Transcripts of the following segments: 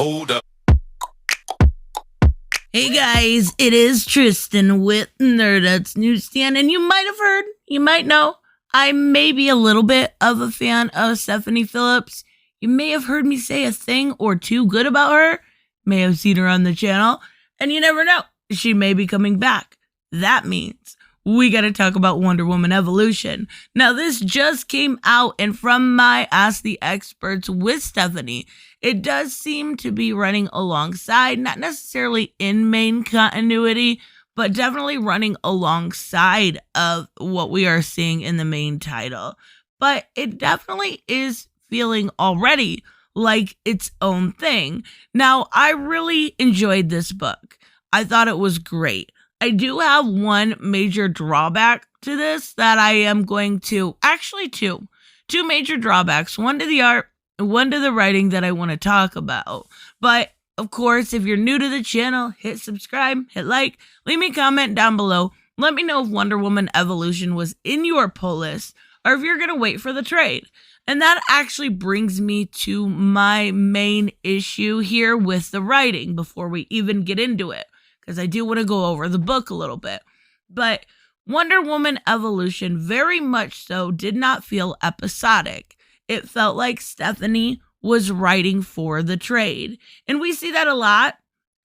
Hold up. Hey guys, it is Tristan with That's NewsStand, and you might have heard, you might know, I may be a little bit of a fan of Stephanie Phillips. You may have heard me say a thing or two good about her, may have seen her on the channel, and you never know, she may be coming back. That means we got to talk about Wonder Woman Evolution. Now, this just came out, and from my Ask the Experts with Stephanie, it does seem to be running alongside, not necessarily in main continuity, but definitely running alongside of what we are seeing in the main title. But it definitely is feeling already like its own thing. Now, I really enjoyed this book. I thought it was great. I do have one major drawback to this that I am going to, actually two major drawbacks, one to the art, one to the writing that I want to talk about. But of course, if you're new to the channel, hit subscribe, hit like, leave me a comment down below. Let me know if Wonder Woman Evolution was in your pull list or if you're going to wait for the trade. And that actually brings me to my main issue here with the writing before we even get into it, because I do want to go over the book a little bit. But Wonder Woman Evolution very much so did not feel episodic. It felt like Stephanie was writing for the trade. And we see that a lot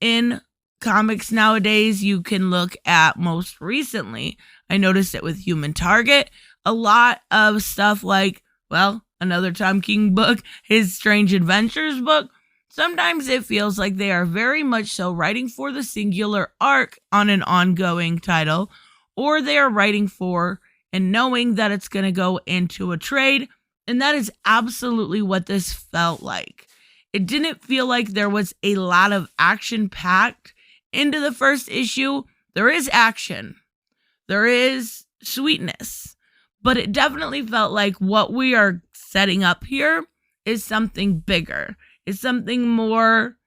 in comics nowadays. You can look at most recently, I noticed it with Human Target, a lot of stuff like, well, another Tom King book, his Strange Adventures book. Sometimes it feels like they are very much so writing for the singular arc on an ongoing title, or they are writing for and knowing that it's going to go into a trade. And that is absolutely what this felt like. It didn't feel like there was a lot of action packed into the first issue. There is action. There is sweetness. But it definitely felt like what we are setting up here is something bigger. It's something more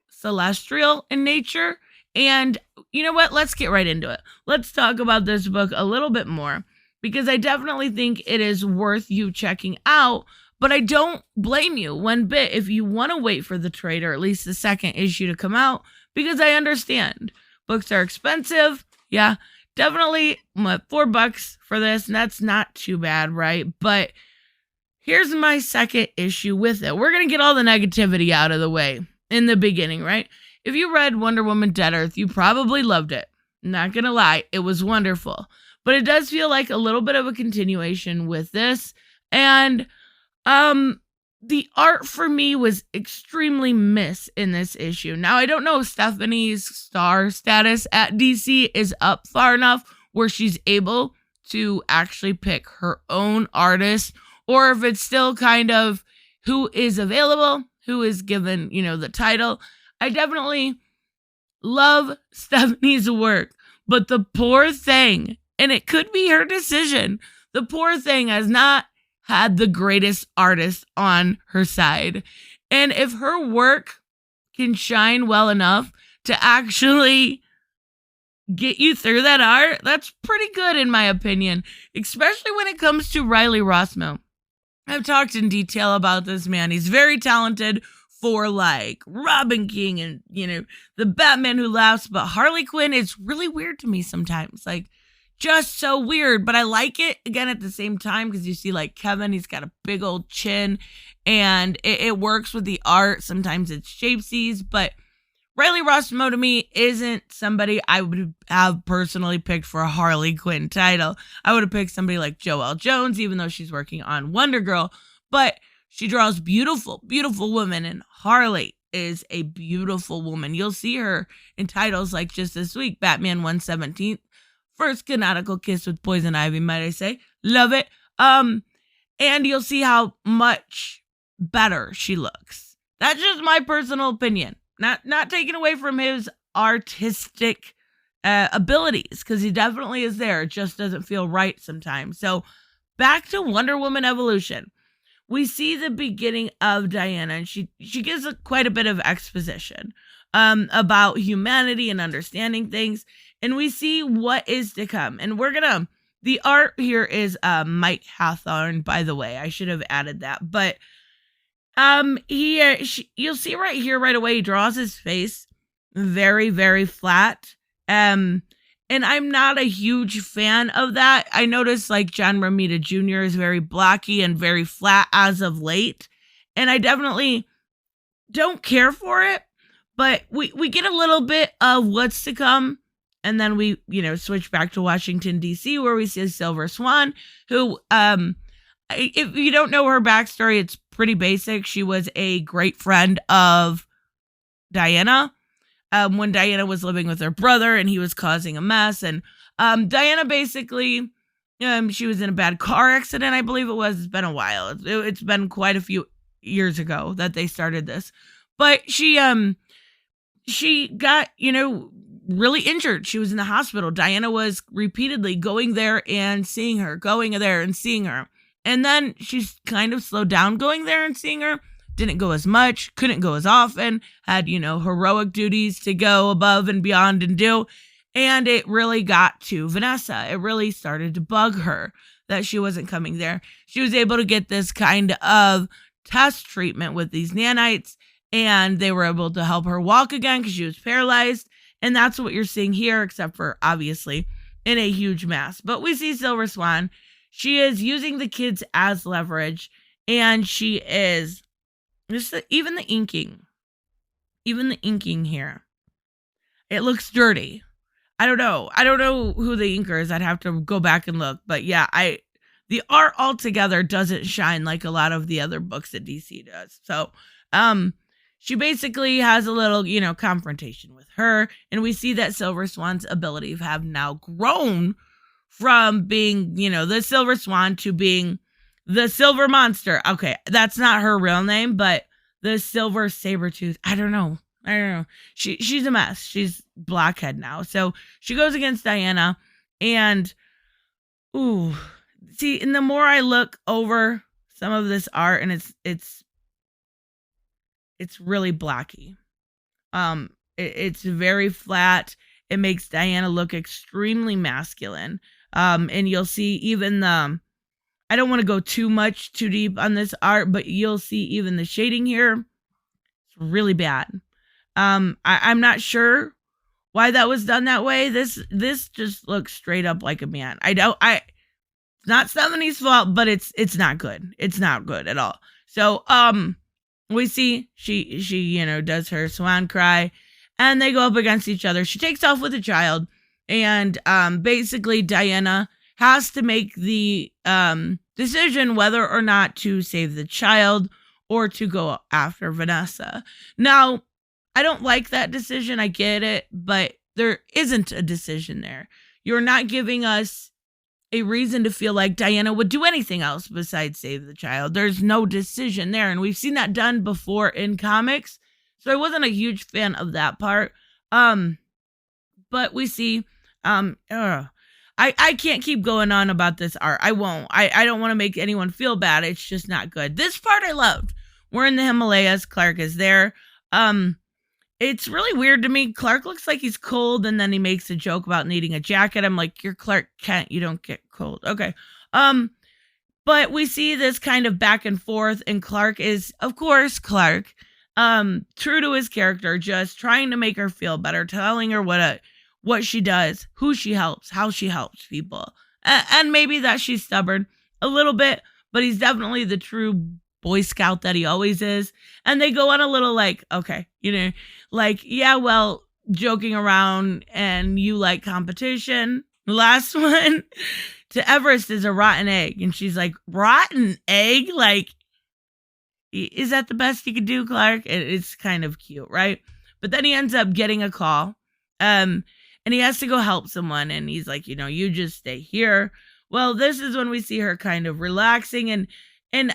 celestial in nature. And you know what? Let's get right into it. Let's talk about this book a little bit more, because I definitely think it is worth you checking out, but I don't blame you one bit if you want to wait for the trade or at least the second issue to come out, because I understand. Books are expensive. Yeah, definitely $4 for this, and that's not too bad, right? But here's my second issue with it. We're going to get all the negativity out of the way in the beginning, right? If you read Wonder Woman Dead Earth, you probably loved it. Not going to lie, it was wonderful. But it does feel like a little bit of a continuation with this. And the art for me was extremely miss in this issue. Now, I don't know if Stephanie's star status at DC is up far enough where she's able to actually pick her own artist, or if it's still kind of who is available, who is given, the title. I definitely love Stephanie's work, but the poor thing, and it could be her decision, the poor thing has not had the greatest artist on her side. And if her work can shine well enough to actually get you through that art, that's pretty good in my opinion, especially when it comes to Riley Rossmo. I've talked in detail about this man. He's very talented for like Robin King and, the Batman Who Laughs, but Harley Quinn is really weird to me sometimes. Like, just so weird, but I like it again at the same time, because you see like Kevin, he's got a big old chin and it works with the art. Sometimes it's shapesies, but Riley Rossmo to me isn't somebody I would have personally picked for a Harley Quinn title. I would have picked somebody like Joelle Jones, even though she's working on Wonder Girl, but she draws beautiful, beautiful women, and Harley is a beautiful woman. You'll see her in titles like just this week, Batman 117th. First canonical kiss with Poison Ivy, might I say. Love it. And you'll see how much better she looks. That's just my personal opinion. Not taken away from his artistic abilities, because he definitely is there. It just doesn't feel right sometimes. So back to Wonder Woman Evolution. We see the beginning of Diana, and she gives quite a bit of exposition about humanity and understanding things. And we see what is to come. And the art here is Mike Hawthorne, by the way. I should have added that. But You'll see right here right away, he draws his face very, very flat. And I'm not a huge fan of that. I noticed like John Romita Jr. is very blocky and very flat as of late. And I definitely don't care for it, but we get a little bit of what's to come. And then we, switch back to Washington, D.C., where we see Silver Swan, who, if you don't know her backstory, it's pretty basic. She was a great friend of Diana. When Diana was living with her brother and he was causing a mess. And Diana basically, she was in a bad car accident, I believe it was. It's been a while. It's been quite a few years ago that they started this. But she got, really injured. She was in the hospital. Diana was repeatedly going there and seeing her, going there and seeing her. And then she's kind of slowed down going there and seeing her. Didn't go as much, couldn't go as often, had, heroic duties to go above and beyond and do. And it really got to Vanessa. It really started to bug her that she wasn't coming there. She was able to get this kind of test treatment with these nanites, and they were able to help her walk again because she was paralyzed. And that's what you're seeing here, except for obviously in a huge mass. But we see Silver Swan. She is using the kids as leverage, and she is... even the inking here, it looks dirty. I don't know who the inker is. I'd have to go back and look. But yeah, the art altogether doesn't shine like a lot of the other books that DC does. So, she basically has a little, confrontation with her. And we see that Silver Swan's ability have now grown from being, the Silver Swan to being the Silver Monster. Okay, that's not her real name, but the Silver Sabretooth. I don't know. She's a mess. She's Blockhead now. So she goes against Diana. And, see, and the more I look over some of this art, and it's really blocky. It's very flat. It makes Diana look extremely masculine. And you'll see even I don't want to go too deep on this art, but you'll see even the shading here. It's really bad. I'm not sure why that was done that way. This just looks straight up like a man. It's not 70s fault, but it's not good. It's not good at all. So, we see she does her swan cry, and they go up against each other. She takes off with a child, and basically Diana has to make the decision whether or not to save the child or to go after Vanessa. Now, I don't like that decision. I get it, but there isn't a decision there. You're not giving us a reason to feel like Diana would do anything else besides save the child. There's no decision there, and we've seen that done before in comics, so I wasn't a huge fan of that part. But we see, I can't keep going on about this art. I won't. I don't want to make anyone feel bad. It's just not good. This part I loved. We're in the Himalayas. Clark is there. It's really weird to me. Clark looks like he's cold, and then he makes a joke about needing a jacket. I'm like, you're Clark Kent. You don't get cold. Okay. But we see this kind of back and forth, and Clark is, of course, Clark, true to his character, just trying to make her feel better, telling her what she does, who she helps, how she helps people. And maybe that she's stubborn a little bit, but he's definitely the true Boy Scout that he always is. And they go on a little okay, yeah, well, joking around, and you like competition. Last one to Everest is a rotten egg. And she's like, rotten egg? Like, is that the best you could do, Clark? It's kind of cute, right? But then he ends up getting a call. And he has to go help someone. And he's like, you just stay here. Well, this is when we see her kind of relaxing. And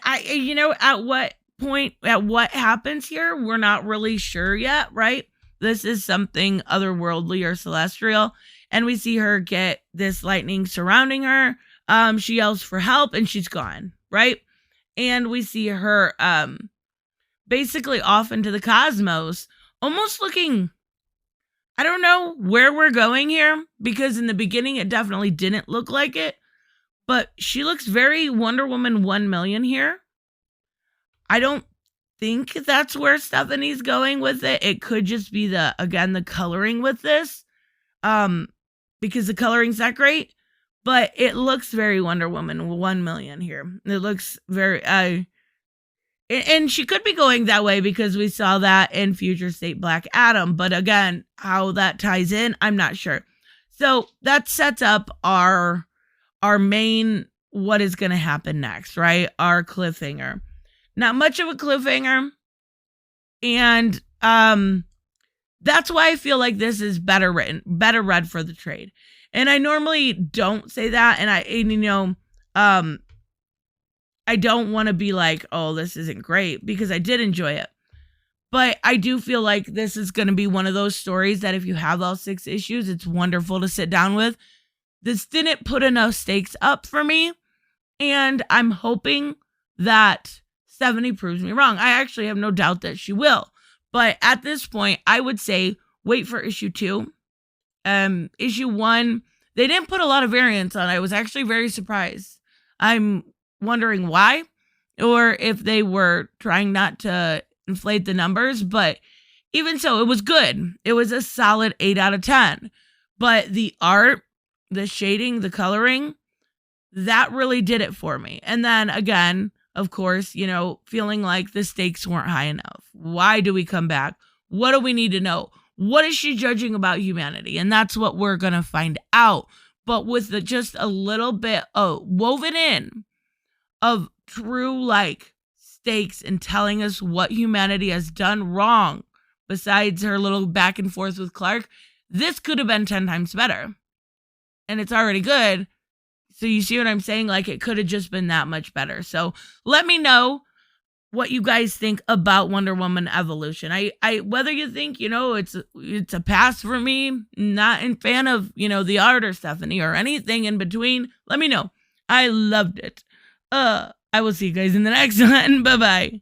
at what happens here, we're not really sure yet, right? This is something otherworldly or celestial. And we see her get this lightning surrounding her. She yells for help, and she's gone, right? And we see her basically off into the cosmos, almost looking... I don't know where we're going here, because in the beginning it definitely didn't look like it, but she looks very Wonder Woman 1 million here. I don't think that's where Stephanie's going with it. It could just be the coloring with this. Because the coloring's not great, but it looks very Wonder Woman 1 million here. It looks very and she could be going that way because we saw that in Future State Black Adam, but again, how that ties in, I'm not sure. So that sets up our main what is going to happen next, right? Our cliffhanger. Not much of a cliffhanger. And that's why I feel like this is better written, better read for the trade. And I normally don't say that. And I don't want to be like, oh, this isn't great, because I did enjoy it. But I do feel like this is going to be one of those stories that if you have all 6 issues, it's wonderful to sit down with. This didn't put enough stakes up for me. And I'm hoping that Stephanie proves me wrong. I actually have no doubt that she will. But at this point, I would say wait for issue 2. Issue 1, they didn't put a lot of variants on. I was actually very surprised. I'm wondering why, or if they were trying not to inflate the numbers. But even so, it was good. It was a solid 8 out of 10. But the art, the shading, the coloring, that really did it for me. And then again, of course, feeling like the stakes weren't high enough. Why do we come back? What do we need to know? What is she judging about humanity? And that's what we're going to find out. But with just a little bit woven in of true stakes and telling us what humanity has done wrong, besides her little back and forth with Clark, this could have been 10 times better. And it's already good. So you see what I'm saying? It could have just been that much better. So let me know what you guys think about Wonder Woman Evolution. I whether you think, it's a pass for me, not a fan of, the art or Stephanie or anything in between, let me know. I loved it. I will see you guys in the next one. Bye-bye.